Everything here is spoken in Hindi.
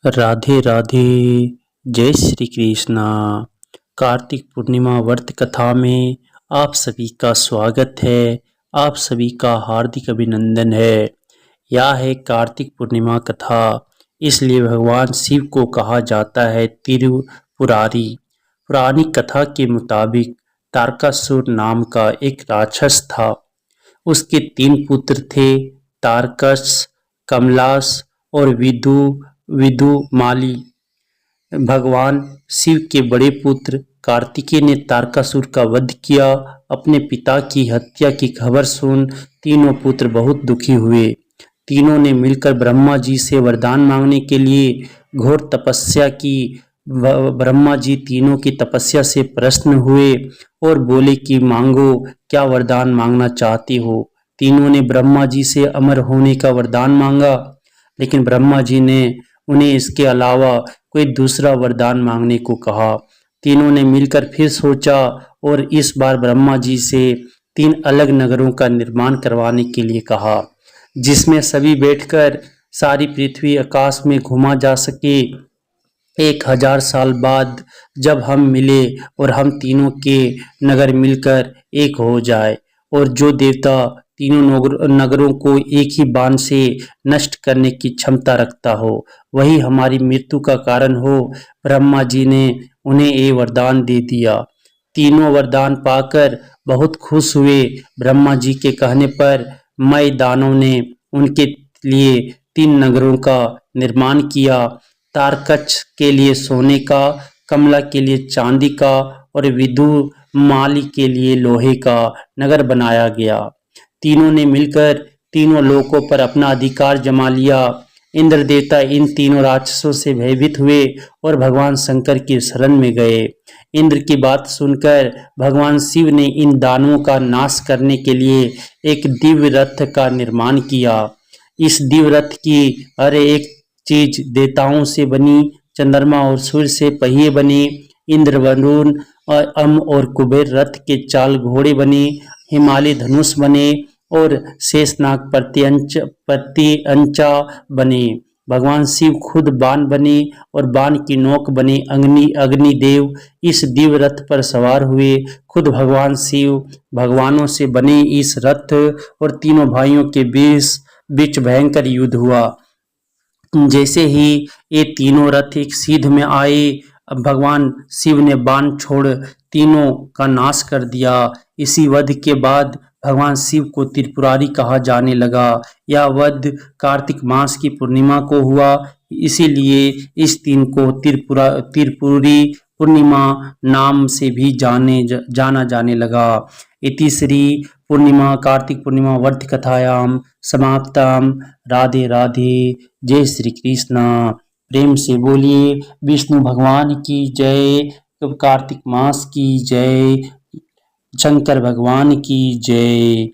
राधे राधे। जय श्री कृष्णा। कार्तिक पूर्णिमा व्रत कथा में आप सभी का स्वागत है। आप सभी का हार्दिक अभिनंदन है। यह है कार्तिक पूर्णिमा कथा, इसलिए भगवान शिव को कहा जाता है त्रिपुरारी। पुरानी कथा के मुताबिक तारकासुर नाम का एक राक्षस था। उसके 3 पुत्र थे, तारकस, कमलास और विदुमाली। भगवान शिव के बड़े पुत्र कार्तिकेय ने तारकासुर का वध किया। अपने पिता की हत्या की खबर सुन तीनों पुत्र बहुत दुखी हुए। तीनों ने मिलकर ब्रह्मा जी से वरदान मांगने के लिए घोर तपस्या की। ब्रह्मा जी तीनों की तपस्या से प्रसन्न हुए और बोले कि मांगो, क्या वरदान मांगना चाहते हो। तीनों ने ब्रह्मा जी से अमर होने का वरदान मांगा, लेकिन ब्रह्मा जी ने उन्हें इसके अलावा कोई दूसरा वरदान मांगने को कहा। तीनों ने मिलकर फिर सोचा और इस बार ब्रह्मा जी से 3 अलग नगरों का निर्माण करवाने के लिए कहा, जिसमें सभी बैठकर सारी पृथ्वी आकाश में घुमा जा सके। 1000 साल बाद जब हम मिले और हम तीनों के नगर मिलकर एक हो जाए और जो देवता तीनों नगरों को एक ही बाण से नष्ट करने की क्षमता रखता हो, वही हमारी मृत्यु का कारण हो। ब्रह्मा जी ने उन्हें ये वरदान दे दिया। तीनों वरदान पाकर बहुत खुश हुए। ब्रह्मा जी के कहने पर मय दानव ने उनके लिए 3 नगरों का निर्माण किया। तारकच के लिए सोने का, कमला के लिए चांदी का और विदुमाली के लिए लोहे का नगर बनाया गया। तीनों ने मिलकर तीनों लोकों पर अपना अधिकार जमा लिया। इंद्र देवता इन तीनों राक्षसों से भयभीत हुए और भगवान शंकर की शरण में गए। इंद्र की बात सुनकर भगवान शिव ने इन दानवों का नाश करने के लिए एक दिव्य रथ का निर्माण किया। इस दिव्य रथ की हर एक चीज देवताओं से बनी। चंद्रमा और सूर्य से पहिए बने। इंद्र, वरुण और अम और कुबेर रथ के चाल घोड़े बने। हिमालय धनुष बने और शेषनाग प्रत्यंचा बने। भगवान शिव खुद बाण बने और बाण की नोक बने अग्निदेव इस दिव्य रथ पर सवार हुए। खुद भगवान शिव भगवानों से बने इस रथ और तीनों भाइयों के बीच भयंकर युद्ध हुआ। जैसे ही ये तीनों रथ एक सीध में आए, भगवान शिव ने बाण छोड़ तीनों का नाश कर दिया। इसी वध के बाद भगवान शिव को त्रिपुरारी कहा जाने लगा। यह वध कार्तिक मास की पूर्णिमा को हुआ, इसीलिए इस दिन को त्रिपुरी पूर्णिमा नाम से भी जाना जाने लगा। इति श्री पूर्णिमा कार्तिक पूर्णिमा व्रत कथायाम समाप्तम। राधे राधे। जय श्री कृष्णा। प्रेम से बोलिए विष्णु भगवान की जय, कार्तिक मास की जय, शंकर भगवान की जय।